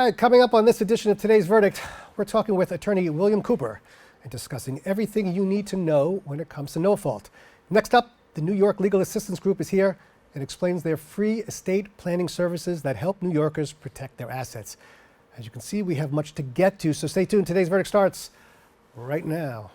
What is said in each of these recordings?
right, coming up on this edition of Today's Verdict, we're talking with attorney William Cooper and discussing everything you need to know when it comes to no fault. Next up, the New York Legal Assistance Group is here and explains their free estate planning services that help New Yorkers protect their assets. As you can see, we have much to get to, so stay tuned. Today's Verdict starts right now.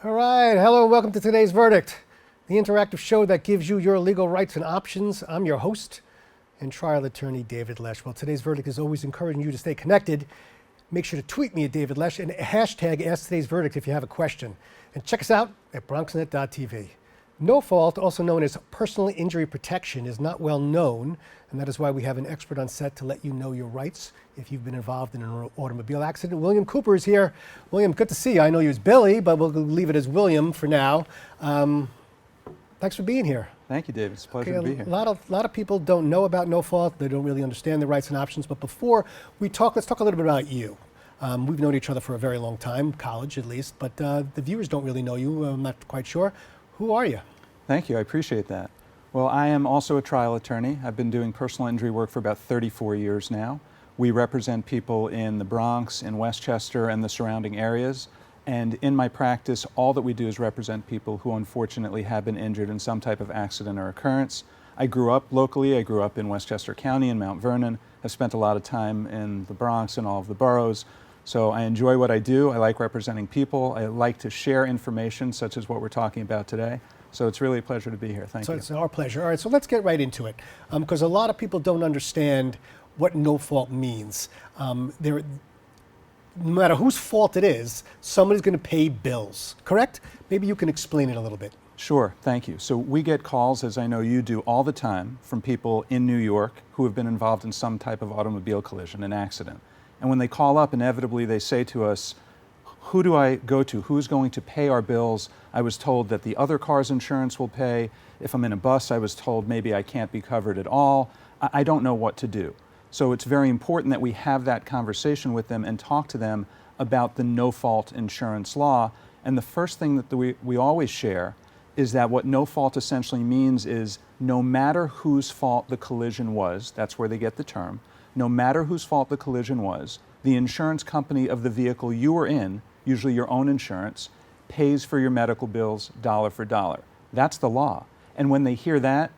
All right, hello and welcome to Today's Verdict, the interactive show that gives you your legal rights and options. I'm your host and trial attorney, David Lesch. Well, Today's Verdict is always encouraging you to stay connected. Make sure to tweet me at David Lesch and hashtag Ask Today's Verdict if you have a question. And check us out at bronxnet.tv. No fault, also known as personal injury protection, is not well known, and that is why we have an expert on set to let you know your rights if you've been involved in an automobile accident. William Cooper is here. William, good to see you. I know you as Billy, but we'll leave it as William for now. Thanks for being here. Thank you, David. It's a pleasure to be here. A lot of people don't know about no fault. They don't really understand their rights and options. But before we talk, let's talk a little bit about you. We've known each other for a very long time, college at least, but the viewers don't really know you. I'm not quite sure. Who are you? Thank you. I appreciate that. Well, I am also a trial attorney. I've been doing personal injury work for about 34 years now. We represent people in the Bronx, in Westchester, and the surrounding areas. And in my practice, all that we do is represent people who unfortunately have been injured in some type of accident or occurrence. I grew up locally. I grew up in Westchester County in Mount Vernon. I've spent a lot of time in the Bronx and all of the boroughs. So I enjoy what I do. I like representing people. I like to share information such as what we're talking about today. So it's really a pleasure to be here. Thank you. So it's our pleasure. All right, so let's get right into it. Because a lot of people don't understand what no fault means. No matter whose fault it is, somebody's going to pay bills, correct? Maybe you can explain it a little bit. Sure, thank you. So we get calls, as I know you do, all the time from people in New York who have been involved in some type of automobile collision, an accident. And when they call up, inevitably they say to us, who do I go to? Who's going to pay our bills? I was told that the other car's insurance will pay. If I'm in a bus, I was told maybe I can't be covered at all. I don't know what to do. So it's very important that we have that conversation with them and talk to them about the no-fault insurance law. And the first thing that we always share is that what no fault essentially means is no matter whose fault the collision was, that's where they get the term, no matter whose fault the collision was, the insurance company of the vehicle you were in, usually your own insurance, pays for your medical bills dollar for dollar. That's the law. And when they hear that,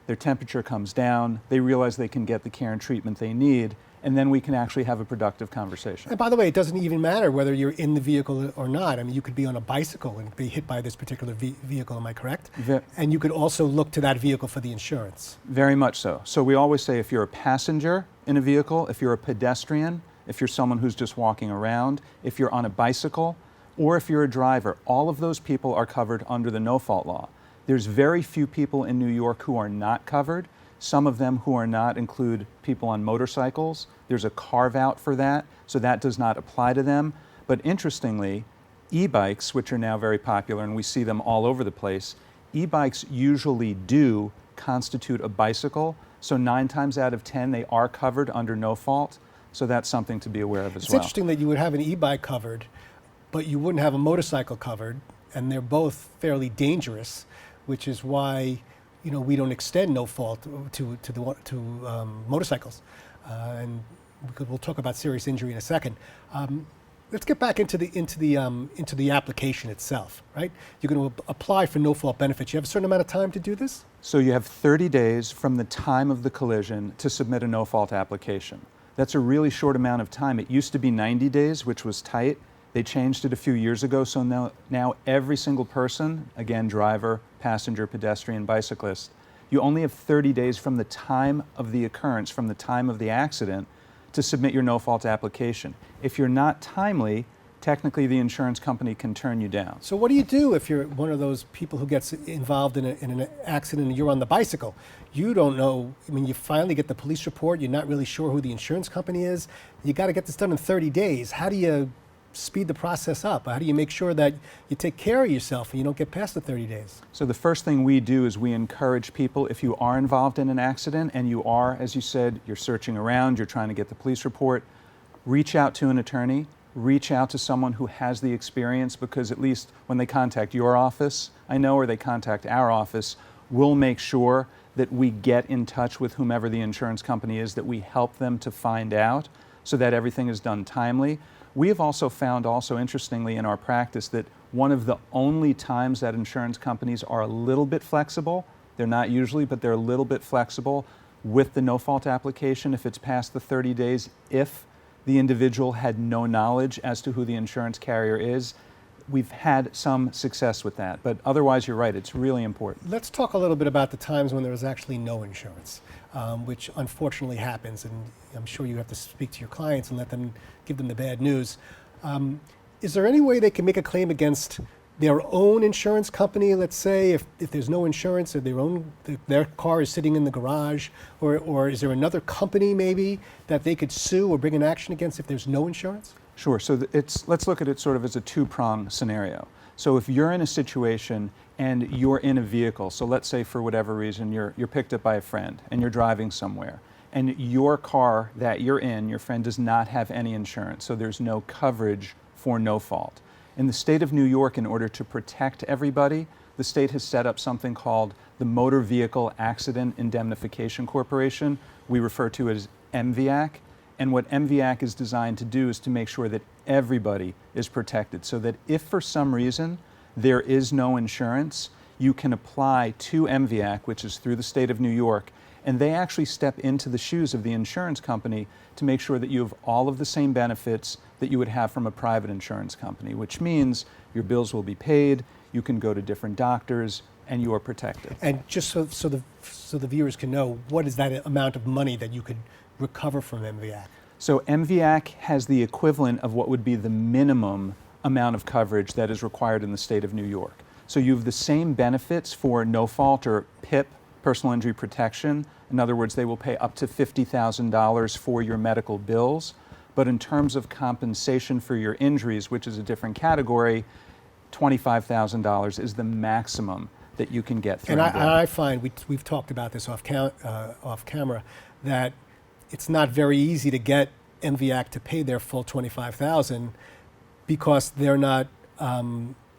their temperature comes down, they realize they can get the care and treatment they need, and then we can actually have a productive conversation. And by the way, it doesn't even matter whether you're in the vehicle or not. I mean, you could be on a bicycle and be hit by this particular vehicle, am I correct? And you could also look to that vehicle for the insurance. Very much so. So we always say if you're a passenger in a vehicle, if you're a pedestrian, if you're someone who's just walking around, if you're on a bicycle, or if you're a driver, all of those people are covered under the no-fault law. There's very few people in New York who are not covered. Some of them who are not include people on motorcycles. There's a carve-out for that, so that does not apply to them. But interestingly, e-bikes, which are now very popular, and we see them all over the place, e-bikes usually do constitute a bicycle, so 9 times out of 10 they are covered under no fault. So that's something to be aware of as well. It's interesting that you would have an e-bike covered, but you wouldn't have a motorcycle covered, and they're both fairly dangerous, which is why we don't extend no fault to motorcycles, and we'll talk about serious injury in a second. Let's get back into the application itself, right? You're going to apply for no fault benefits. You have a certain amount of time to do this? So you have 30 days from the time of the collision to submit a no fault application. That's a really short amount of time. It used to be 90 days, which was tight. They changed it a few years ago, so now every single person, again, driver, passenger, pedestrian, bicyclist, you only have 30 days from the time of the occurrence, from the time of the accident, to submit your no-fault application. If you're not timely, technically the insurance company can turn you down. So what do you do if you're one of those people who gets involved in an accident and you're on the bicycle? You don't know, I mean, you finally get the police report, you're not really sure who the insurance company is. You got to get this done in 30 days. How do you speed the process up? How do you make sure that you take care of yourself and you don't get past the 30 days? So the first thing we do is we encourage people, if you are involved in an accident and you are, as you said, you're searching around, you're trying to get the police report, reach out to an attorney, reach out to someone who has the experience, because at least when they contact your office, I know, or they contact our office, we'll make sure that we get in touch with whomever the insurance company is, that we help them to find out so that everything is done timely. We have also found, interestingly, in our practice, that one of the only times that insurance companies are a little bit flexible, they're not usually, but they're a little bit flexible with the no-fault application if it's past the 30 days, if the individual had no knowledge as to who the insurance carrier is. We've had some success with that, but otherwise you're right, it's really important. Let's talk a little bit about the times when there is actually no insurance, which unfortunately happens, and I'm sure you have to speak to your clients and give them the bad news. Is there any way they can make a claim against their own insurance company, let's say, if there's no insurance, or their car is sitting in the garage, or is there another company maybe that they could sue or bring an action against if there's no insurance? Sure, so let's look at it sort of as a two-prong scenario. So if you're in a situation and you're in a vehicle, so let's say for whatever reason you're picked up by a friend and you're driving somewhere, and your car that you're in, your friend does not have any insurance, so there's no coverage for no fault. In the state of New York, in order to protect everybody, the state has set up something called the Motor Vehicle Accident Indemnification Corporation. We refer to it as MVAC. And what MVAC is designed to do is to make sure that everybody is protected, so that if for some reason there is no insurance, you can apply to MVAC, which is through the state of New York, and they actually step into the shoes of the insurance company to make sure that you have all of the same benefits that you would have from a private insurance company, which means your bills will be paid, you can go to different doctors, and you are protected. And just so the viewers can know, what is that amount of money that you could recover from MVAC? So MVAC has the equivalent of what would be the minimum amount of coverage that is required in the state of New York. So you have the same benefits for no fault or PIP, personal injury protection. In other words, they will pay up to $50,000 for your medical bills. But in terms of compensation for your injuries, which is a different category, $25,000 is the maximum that you can get through. And I find, we've talked about this off camera, that it's not very easy to get MVAC to pay their full $25,000 because they're not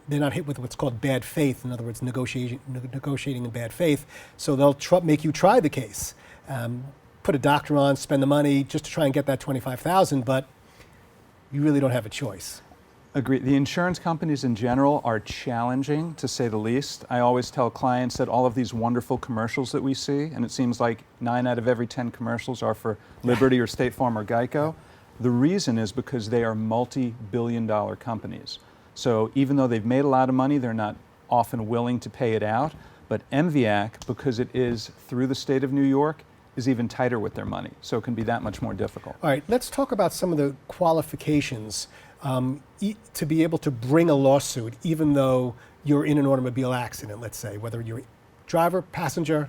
hit with what's called bad faith. In other words, negotiating in bad faith. So they'll make you try the case, put a doctor on, spend the money just to try and get that $25,000, but you really don't have a choice. Agree. The insurance companies in general are challenging, to say the least. I always tell clients that all of these wonderful commercials that we see, and it seems like 9 out of every 10 commercials are for Liberty or State Farm or Geico. The reason is because they are multi-billion-dollar companies. So even though they've made a lot of money, they're not often willing to pay it out. But MVAC, because it is through the state of New York, is even tighter with their money. So it can be that much more difficult. All right, let's talk about some of the qualifications to be able to bring a lawsuit, even though you're in an automobile accident, let's say, whether you're driver, passenger,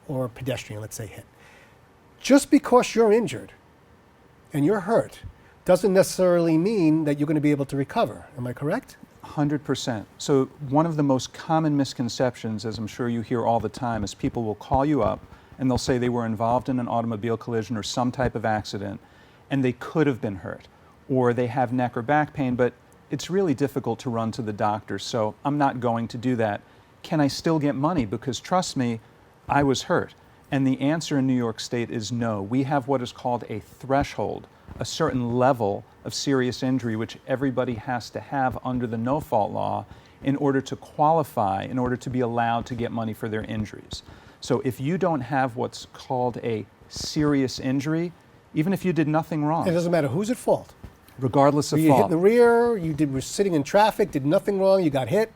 or pedestrian, let's say hit. Just because you're injured and you're hurt doesn't necessarily mean that you're going to be able to recover. Am I correct? 100%. So one of the most common misconceptions, as I'm sure you hear all the time, is people will call you up and they'll say they were involved in an automobile collision or some type of accident and they could have been hurt, or they have neck or back pain, but it's really difficult to run to the doctor, so I'm not going to do that. Can I still get money? Because trust me, I was hurt. And the answer in New York State is no. We have what is called a threshold, a certain level of serious injury which everybody has to have under the no-fault law in order to qualify, in order to be allowed to get money for their injuries. So if you don't have what's called a serious injury, even if you did nothing wrong. It doesn't matter who's at fault. Regardless of you fault. hit in the rear, were sitting in traffic, did nothing wrong, you got hit.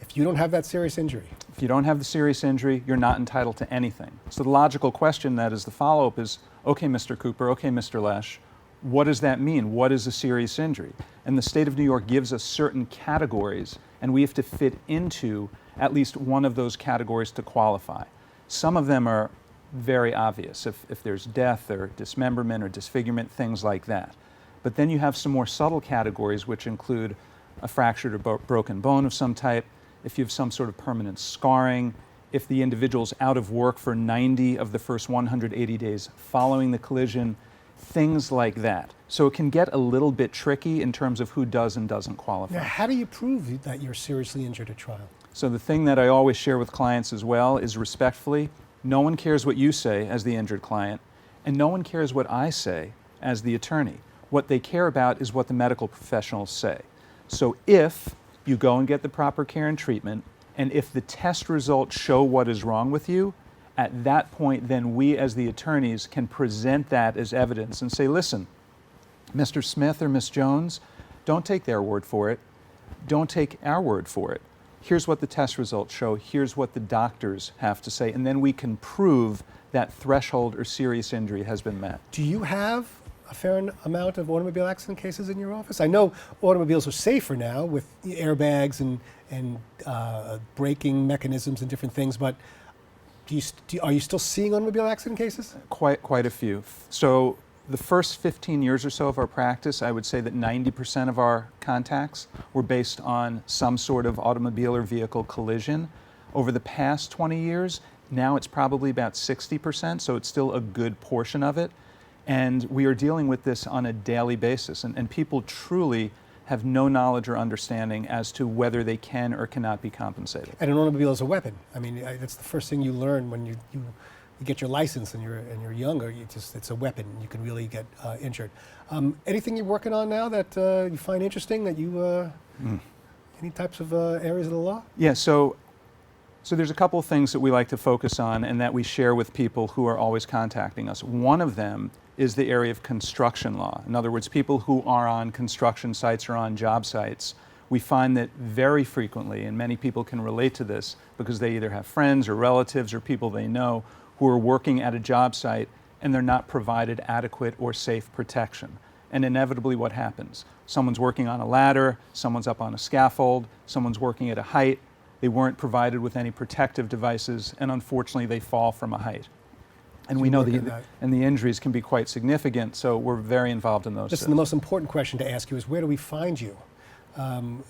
If you don't have that serious injury. If you don't have the serious injury, you're not entitled to anything. So the logical question that is the follow-up is, okay, Mr. Cooper, okay, Mr. Lesch, what does that mean? What is a serious injury? And the state of New York gives us certain categories, and we have to fit into at least one of those categories to qualify. Some of them are very obvious, if there's death or dismemberment or disfigurement, things like that. But then you have some more subtle categories, which include a fractured or broken bone of some type, if you have some sort of permanent scarring, if the individual's out of work for 90 of the first 180 days following the collision, things like that. So it can get a little bit tricky in terms of who does and doesn't qualify. Now, how do you prove that you're seriously injured at trial? So the thing that I always share with clients as well is respectfully, no one cares what you say as the injured client, and no one cares what I say as the attorney. What they care about is what the medical professionals say. So if you go and get the proper care and treatment, and if the test results show what is wrong with you, at that point then we as the attorneys can present that as evidence and say, listen, Mr. Smith or Ms. Jones, don't take their word for it. Don't take our word for it. Here's what the test results show. Here's what the doctors have to say. And then we can prove that threshold or serious injury has been met. Do you have a fair amount of automobile accident cases in your office? I know automobiles are safer now with airbags and braking mechanisms and different things, but are you still seeing automobile accident cases? Quite a few. So the first 15 years or so of our practice, I would say that 90% of our contacts were based on some sort of automobile or vehicle collision. Over the past 20 years, now it's probably about 60%, so it's still a good portion of it. And we are dealing with this on a daily basis. And people truly have no knowledge or understanding as to whether they can or cannot be compensated. And an automobile is a weapon. I mean, that's the first thing you learn when you get your license and you're younger. It's a weapon. You can really get injured. Anything you're working on now that you find interesting? That you any types of areas of the law? Yeah. So there's a couple of things that we like to focus on and that we share with people who are always contacting us. One of them is the area of construction law. In other words, people who are on construction sites or on job sites. We find that very frequently, and many people can relate to this because they either have friends or relatives or people they know who are working at a job site and they're not provided adequate or safe protection. And inevitably what happens? Someone's working on a ladder, someone's up on a scaffold, someone's working at a height, they weren't provided with any protective devices, and unfortunately they fall from a height. And we know the injuries can be quite significant, so we're very involved in those. Listen, the most important question to ask you is, where do we find you?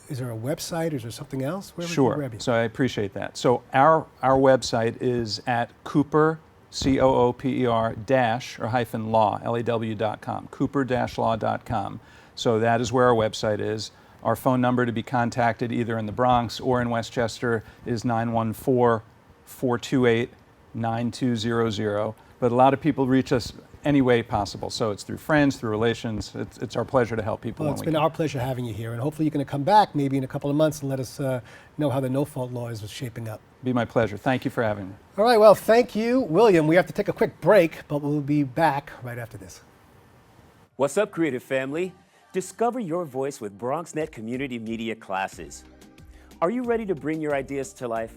Is there a website? Is there something else? Where Sure. We grab you? So I appreciate that. So our website is at Cooper, COOPER dash or hyphen law, LAW.com, Cooper-law.com. So that is where our website is. Our phone number to be contacted either in the Bronx or in Westchester is 914-428-9200. But a lot of people reach us any way possible. So it's through friends, through relations. It's our pleasure to help people. Well, it's been our pleasure having you here, and hopefully you're going to come back maybe in a couple of months and let us know how the no-fault law is shaping up. Be my pleasure. Thank you for having me. All right, well, thank you, William. We have to take a quick break, but we'll be back right after this. What's up, creative family? Discover your voice with BronxNet Community Media classes. Are you ready to bring your ideas to life?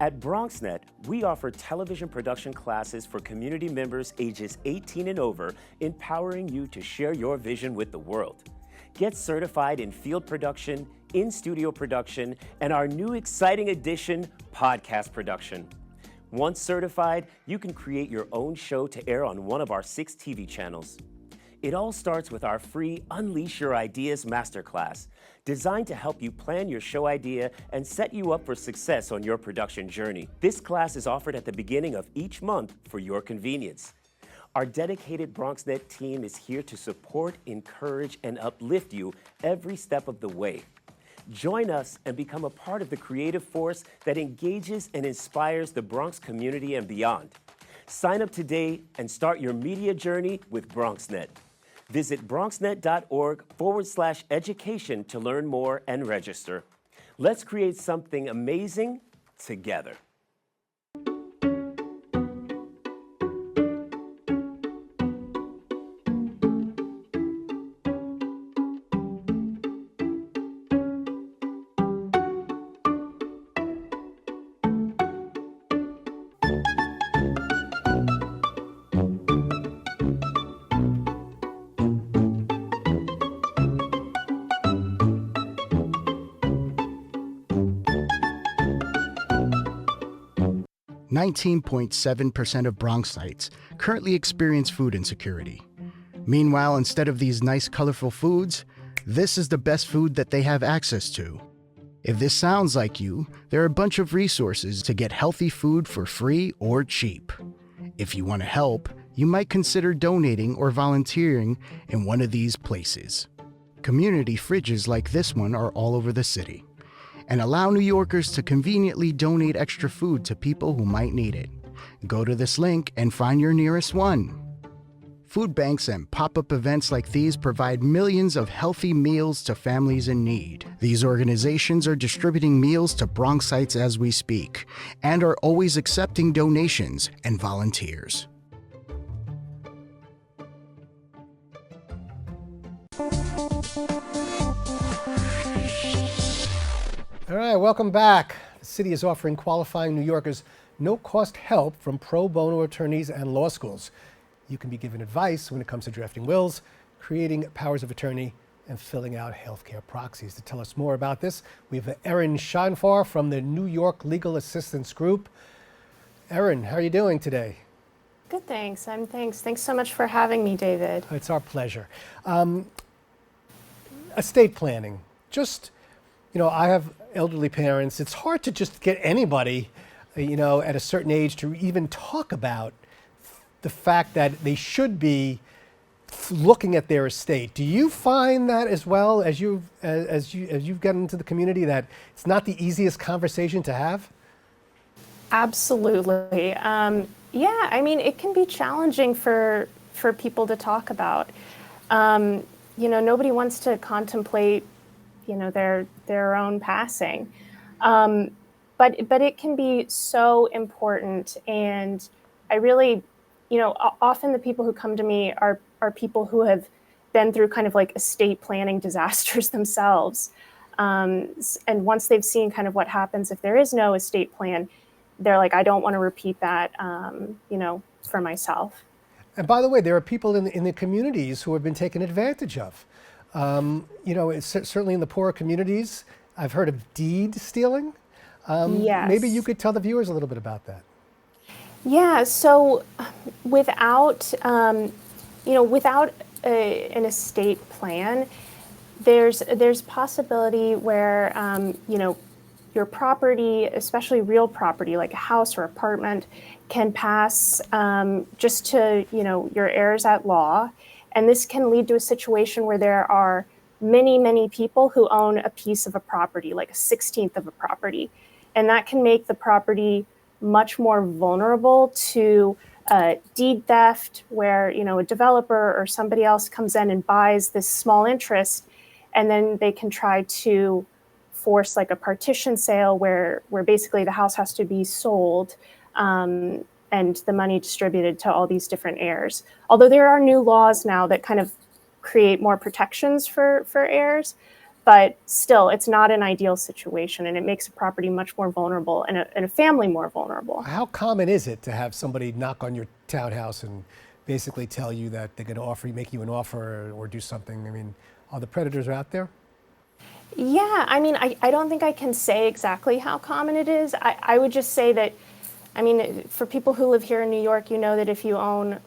At BronxNet, we offer television production classes for community members ages 18 and over, empowering you to share your vision with the world. Get certified in field production, in-studio production, and our new exciting addition, podcast production. Once certified, you can create your own show to air on one of our 6 TV channels. It all starts with our free Unleash Your Ideas Masterclass, designed to help you plan your show idea and set you up for success on your production journey. This class is offered at the beginning of each month for your convenience. Our dedicated BronxNet team is here to support, encourage, and uplift you every step of the way. Join us and become a part of the creative force that engages and inspires the Bronx community and beyond. Sign up today and start your media journey with BronxNet. Visit bronxnet.org/education to learn more and register. Let's create something amazing together. 19.7% of Bronxites currently experience food insecurity. Meanwhile, instead of these nice, colorful foods, this is the best food that they have access to. If this sounds like you, there are a bunch of resources to get healthy food for free or cheap. If you want to help, you might consider donating or volunteering in one of these places. Community fridges like this one are all over the city and allow New Yorkers to conveniently donate extra food to people who might need it. Go to this link and find your nearest one. Food banks and pop-up events like these provide millions of healthy meals to families in need. These organizations are distributing meals to Bronxites as we speak and are always accepting donations and volunteers. All right, welcome back. The city is offering qualifying New Yorkers no-cost help from pro bono attorneys and law schools. You can be given advice when it comes to drafting wills, creating powers of attorney, and filling out healthcare proxies. To tell us more about this, we have Erin Shahinfar from the New York Legal Assistance Group. Erin, how are you doing today? Good, thanks. Thanks so much for having me, David. It's our pleasure. Estate planning. Just, I have elderly parents. It's hard to just get anybody, at a certain age to even talk about the fact that they should be looking at their estate. Do you find that as well as you've gotten into the community that it's not the easiest conversation to have? Absolutely. Yeah, it can be challenging for people to talk about. Nobody wants to contemplate, their own passing. But it can be so important, and I really, often the people who come to me are people who have been through kind of like estate planning disasters themselves. And once they've seen kind of what happens if there is no estate plan, they're like, I don't want to repeat that, for myself. And by the way, there are people in the communities who have been taken advantage of. It's certainly in the poorer communities. I've heard of deed stealing. Yes. Maybe you could tell the viewers a little bit about that. Yeah, so without an estate plan, there's possibility where, your property, especially real property like a house or apartment, can pass just to, your heirs at law. And this can lead to a situation where there are many, many people who own a piece of a property, like a 16th of a property. And that can make the property much more vulnerable to deed theft, where a developer or somebody else comes in and buys this small interest, and then they can try to force like a partition sale where basically the house has to be sold and the money distributed to all these different heirs. Although there are new laws now that kind of create more protections for heirs, but still, it's not an ideal situation, and it makes a property much more vulnerable and a family more vulnerable. How common is it to have somebody knock on your townhouse and basically tell you that they're going to make you an offer or do something? Are the predators out there? Yeah, I don't think I can say exactly how common it is. I would just say that, for people who live here in New York, that if you own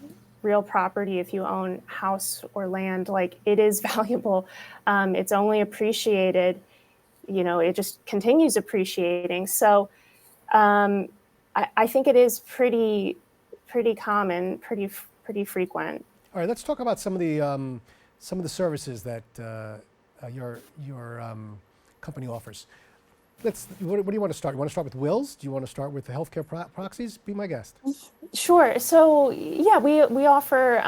real property, if you own house or land, like, it is valuable. It's only appreciated, it just continues appreciating. So I think it is pretty common, pretty frequent. All right, let's talk about some of the services that your company offers. What do you want to start? You want to start with wills? Do you want to start with the healthcare proxies? Be my guest. Sure. So yeah, we offer,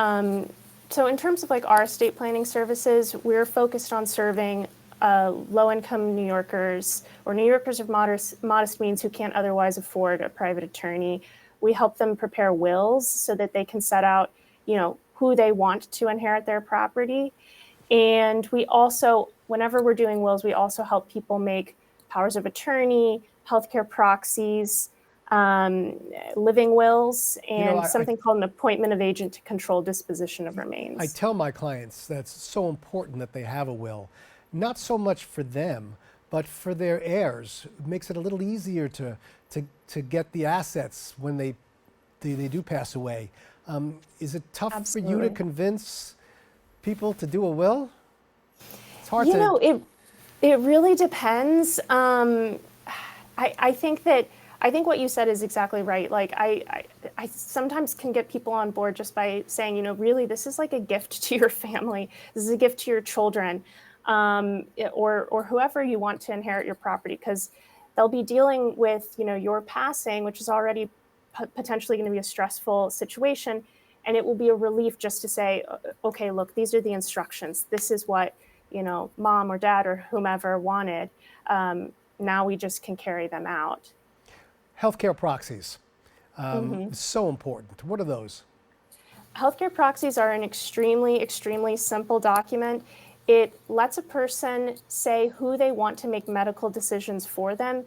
so in terms of like our estate planning services, we're focused on serving low-income New Yorkers or New Yorkers of modest means who can't otherwise afford a private attorney. We help them prepare wills so that they can set out, who they want to inherit their property. And we also, whenever we're doing wills, we also help people make powers of attorney, healthcare proxies, living wills, and something called an appointment of agent to control disposition of remains. I tell my clients that's so important that they have a will, not so much for them, but for their heirs. It makes it a little easier to to get the assets when they do pass away. Is it tough for you to Absolutely. convince people to do a will? It's hard You to. know, it really depends. I think that I think what you said is exactly right. Like I sometimes can get people on board just by saying, really, this is like a gift to your family. This is a gift to your children, or whoever you want to inherit your property, because they'll be dealing with, your passing, which is already potentially going to be a stressful situation, and it will be a relief just to say, okay, look, these are the instructions. This is what mom or dad or whomever wanted. Now we just can carry them out. Healthcare proxies, Mhm. so important. What are those? Healthcare proxies are an extremely, extremely simple document. It lets a person say who they want to make medical decisions for them,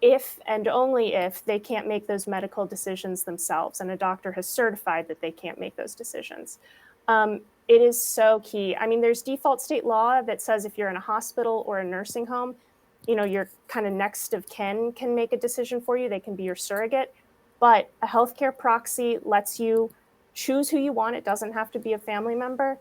if and only if they can't make those medical decisions themselves, and a doctor has certified that they can't make those decisions. It is so key. I mean, there's default state law that says if you're in a hospital or a nursing home, your kind of next of kin can make a decision for you. They can be your surrogate. But a healthcare proxy lets you choose who you want. It doesn't have to be a family member.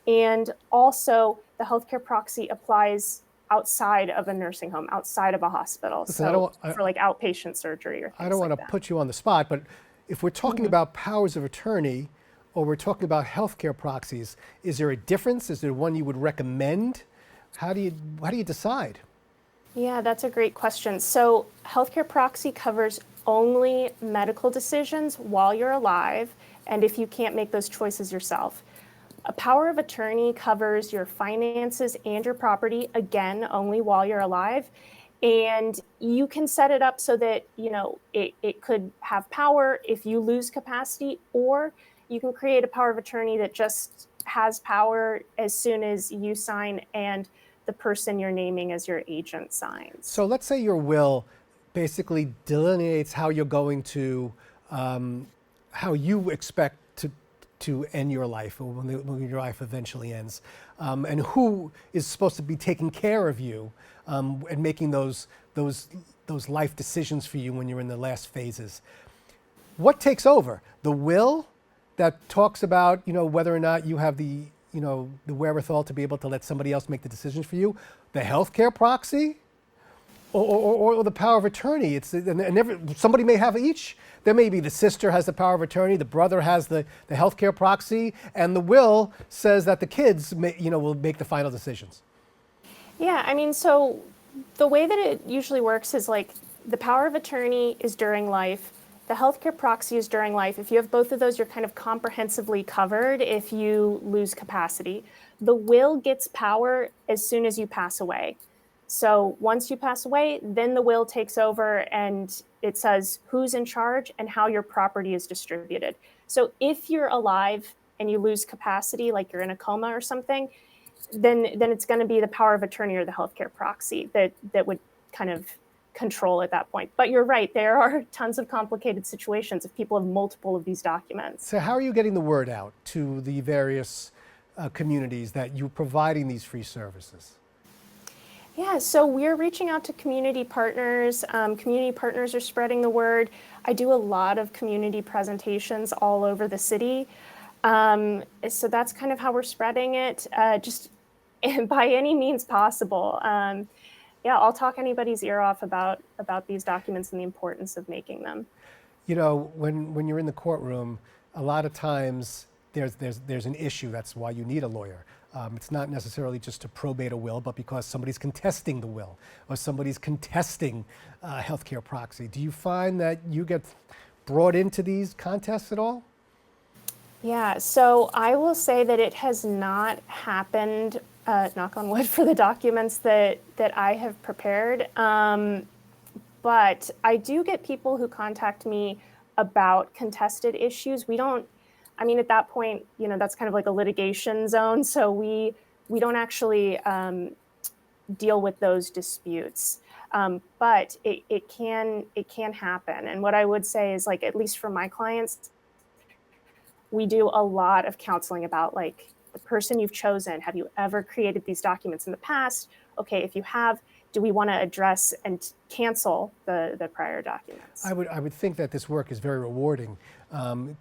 And also, the healthcare proxy applies outside of a nursing home, outside of a hospital. Listen, So for like outpatient surgery or I things don't want like to that. put you on the spot, but if we're talking about powers of attorney or we're talking about healthcare proxies, is there a difference? Is there one you would recommend? How do you decide? Yeah, that's a great question. So, healthcare proxy covers only medical decisions while you're alive, and if you can't make those choices yourself. A power of attorney covers your finances and your property, again, only while you're alive. And you can set it up so that, it could have power if you lose capacity, or you can create a power of attorney that just has power as soon as you sign and the person you're naming as your agent signs. So let's say your will basically delineates how you're going to, how you expect to end your life, or when your life eventually ends, and who is supposed to be taking care of you and making those life decisions for you when you're in the last phases. What takes over? The will that talks about whether or not you have the wherewithal to be able to let somebody else make the decisions for you, the healthcare proxy, or the power of attorney. Somebody may have each. There may be the sister has the power of attorney, the brother has the healthcare proxy, and the will says that the kids will make the final decisions. Yeah, I mean, so the way that it usually works is like the power of attorney is during life, the healthcare proxy is during life. If you have both of those, you're kind of comprehensively covered if you lose capacity. The will gets power as soon as you pass away. So once you pass away, then the will takes over and it says who's in charge and how your property is distributed. So if you're alive and you lose capacity, like you're in a coma or something, then it's going to be the power of attorney or the healthcare proxy that would kind of control at that point. But you're right, there are tons of complicated situations if people have multiple of these documents. So how are you getting the word out to the various communities that you're providing these free services? Yeah, so we're reaching out to community partners. Community partners are spreading the word. I do a lot of community presentations all over the city. So that's kind of how we're spreading it, just by any means possible. Yeah, I'll talk anybody's ear off about these documents and the importance of making them. When you're in the courtroom, a lot of times there's an issue. That's why you need a lawyer. It's not necessarily just to probate a will, but because somebody's contesting the will or somebody's contesting healthcare proxy. Do you find that you get brought into these contests at all? Yeah, so I will say that it has not happened, knock on wood, for the documents that I have prepared. But I do get people who contact me about contested issues. At that point, that's kind of like a litigation zone. So we don't actually deal with those disputes. But it can happen. And what I would say is, like, at least for my clients, we do a lot of counseling about, like, the person you've chosen. Have you ever created these documents in the past? okay, if you have, do we want to address and cancel the prior documents? I would think that this work is very rewarding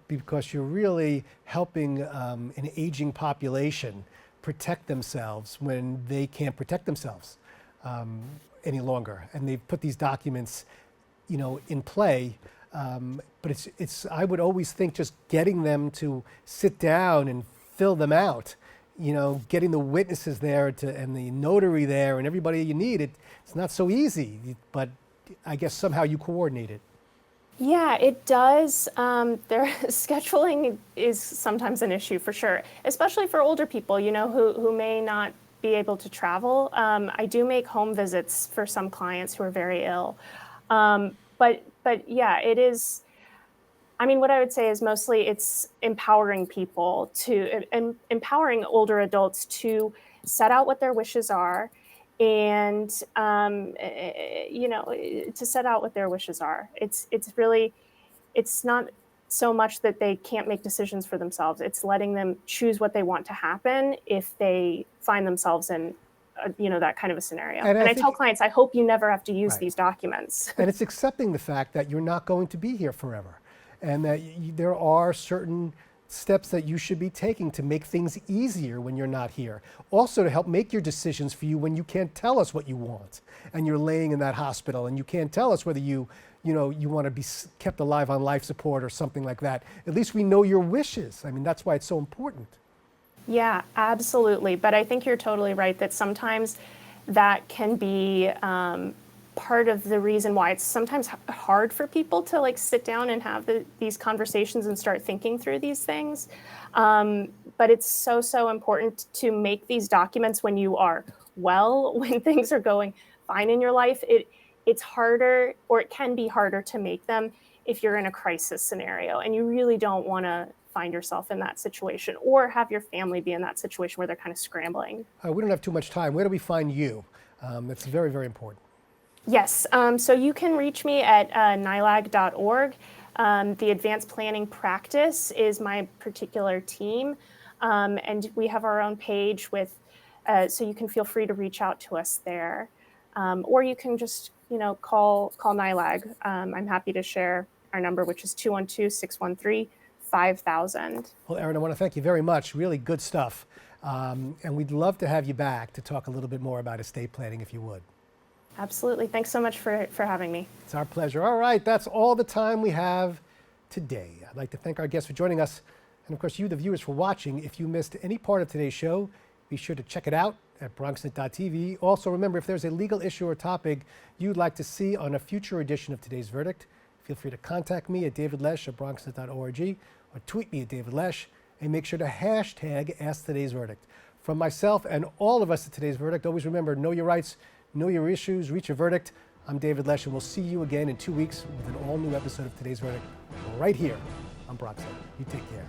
because you're really helping an aging population protect themselves when they can't protect themselves any longer, and they've put these documents, in play. But it's I would always think just getting them to sit down and fill them out, getting the witnesses there and the notary there and everybody you need, it's not so easy, but I guess somehow you coordinate it. Yeah, it does. Scheduling is sometimes an issue for sure, especially for older people, who may not be able to travel. I do make home visits for some clients who are very ill. But yeah, it is. I mean, what I would say is mostly it's empowering people empowering older adults to set out what their wishes are, and to set out what their wishes are. It's really, it's not so much that they can't make decisions for themselves. It's letting them choose what they want to happen if they find themselves in that kind of a scenario. And I tell clients, I hope you never have to use these documents. And it's accepting the fact that you're not going to be here forever, and that there are certain steps that you should be taking to make things easier when you're not here. Also to help make your decisions for you when you can't tell us what you want and you're laying in that hospital and you can't tell us whether you want to be kept alive on life support or something like that. At least we know your wishes. I mean, that's why it's so important. Yeah, absolutely. But I think you're totally right that sometimes that can be part of the reason why it's sometimes hard for people to sit down and have these conversations and start thinking through these things. But it's so important to make these documents when you are well, when things are going fine in your life. It's harder, or it can be harder to make them if you're in a crisis scenario and you really don't want to find yourself in that situation or have your family be in that situation where they're kind of scrambling. We don't have too much time. Where do we find you? That's very, very important. Yes, so you can reach me at NYLAG.org. The Advanced Planning Practice is my particular team, and we have our own page with, so you can feel free to reach out to us there. Or you can just, call NYLAG. I'm happy to share our number, which is 212-613-5000. Well, Erin, I want to thank you very much. Really good stuff. And we'd love to have you back to talk a little bit more about estate planning, if you would. Absolutely. Thanks so much for having me. It's our pleasure. All right, that's all the time we have today. I'd like to thank our guests for joining us, and of course you, the viewers, for watching. If you missed any part of today's show, be sure to check it out at bronxnet.tv. Also, remember, if there's a legal issue or topic you'd like to see on a future edition of Today's Verdict, feel free to contact me at davidlesch@bronxnet.org or tweet me at davidlesch, and make sure to hashtag #AskToday'sVerdict. From myself and all of us at Today's Verdict, always remember, know your rights, know your issues, reach a verdict. I'm David Lesch, and we'll see you again in 2 weeks with an all-new episode of Today's Verdict right here on BronxNet. You take care.